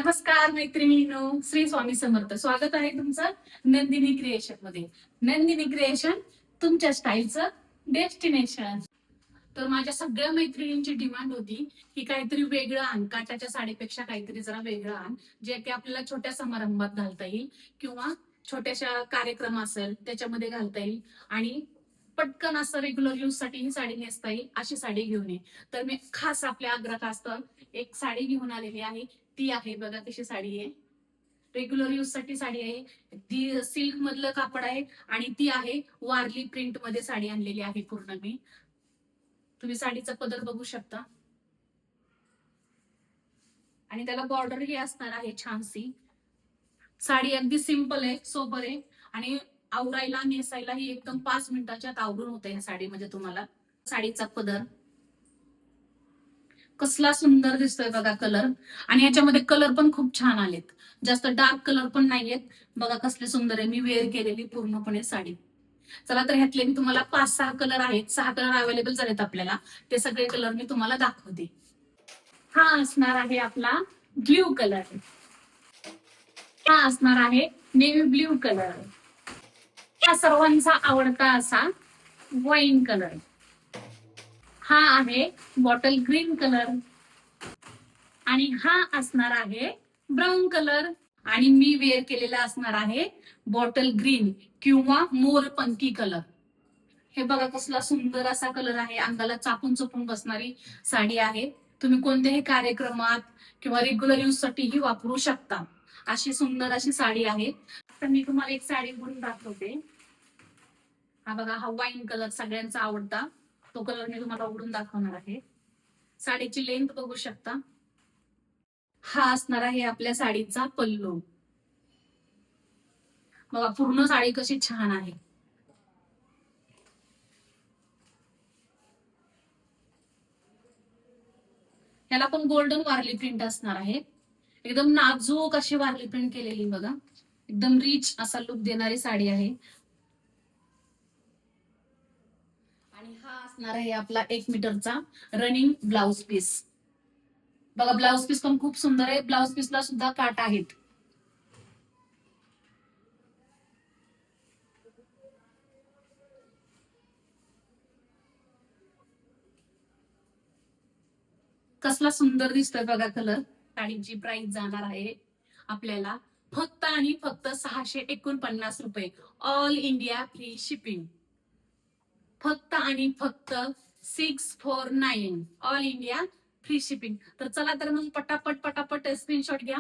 नमस्कार मैत्रिणींनो, श्री स्वामी समर्थ. स्वागत आहे तुमचं नंदिनी क्रिएशन मध्ये. नंदिनी क्रिएशन, तुमच्या स्टाईलचं डेस्टिनेशन. तर माझ्या सगळ्या मैत्रिणींची डिमांड होती की काहीतरी वेगळं आण, काटाच्या साडीपेक्षा काहीतरी जरा वेगळं आण, जे की आपल्याला छोट्या समारंभात घालता येईल किंवा छोट्याशा कार्यक्रम असेल त्याच्यामध्ये घालता येईल आणि पटकन असं रेग्युलर यूज साठी ही साडी नेसता येईल अशी साडी घेऊन ये. तर मी खास आपल्या आग्रहास्तव एक साडी घेऊन आलेली आहे. ती आहे बघा कशी साडी आहे. रेग्युलर यूज साठी साडी आहे. ती सिल्क मधलं कापड आहे आणि ती आहे वारली प्रिंट मध्ये साडी आणलेली आहे पूर्ण मी. तुम्ही साडीचा पदर बघू शकता आणि त्याला बॉर्डर ही असणार आहे छानशी. साडी अगदी सिंपल आहे, सोबर आहे आणि आवरायला नेसायला ही एकदम 5 मिनिटाच्यात आवरून होते या साडीमध्ये. तुम्हाला साडीचा पदर कसला सुंदर दिसतोय बघा कलर. आणि याच्यामध्ये कलर पण खूप छान आलेत, जास्त डार्क कलर पण नाहीयेत. बघा कसले सुंदर आहे. मी वेअर केलेली पूर्णपणे साडी. चला तर ह्यातले मी तुम्हाला 5-6 कलर आहेत, 6 कलर अवेलेबल झालेत आपल्याला. ते सगळे कलर मी तुम्हाला दाखवते. हा असणार आहे आपला ब्ल्यू कलर. हा असणार आहे नेव्ही ब्ल्यू कलर. हा सर्वांचा आवडता असा वाईन कलर. हा आहे बॉटल ग्रीन कलर आणि हा असणार आहे ब्राऊन कलर. आणि मी वेअर केलेला असणार आहे बॉटल ग्रीन किंवा मोरपंखी कलर. हे बघा कसला सुंदर असा कलर आहे. अंगाला चापून चोपून बसणारी साडी आहे. तुम्ही कोणत्याही कार्यक्रमात किंवा रेग्युलर यूज साठी ही वापरू शकता. अशी सुंदर अशी साडी आहे. तर मी तुम्हाला एक साडी उघडून दाखवते. हा बघा, हा वाईन कलर सगळ्यांचा आवडता तो कलर मी तुम्हाला उघडून दाखवणार आहे. साडीची लेंथ बघू शकता. हा असणार आहे आपल्या साडीचा पल्लू. बघा पूर्ण साडी कशी छान आहे. याला पण गोल्डन वारली प्रिंट असणार आहे. एकदम नाजूक अशी वारली प्रिंट केलेली बघा. एकदम रिच असा लुक देणारी साडी आहे. आणि हा असणार आहे आपला 1 मीटरचा रनिंग ब्लाउज पीस. बघा ब्लाउज पीस पण खूप सुंदर आहे. ब्लाउज पीसला सुद्धा काट आहेत. कसला सुंदर दिसतोय बघा कलर. साडीची प्राइस जाणार आहे आपल्याला फक्त आणि फक्त 649 रुपये. All India free shipping. फक्त आणि फक्त 649 ऑल इंडिया फ्री शिपिंग. तर चला तर मग पटापट स्क्रीनशॉट घ्या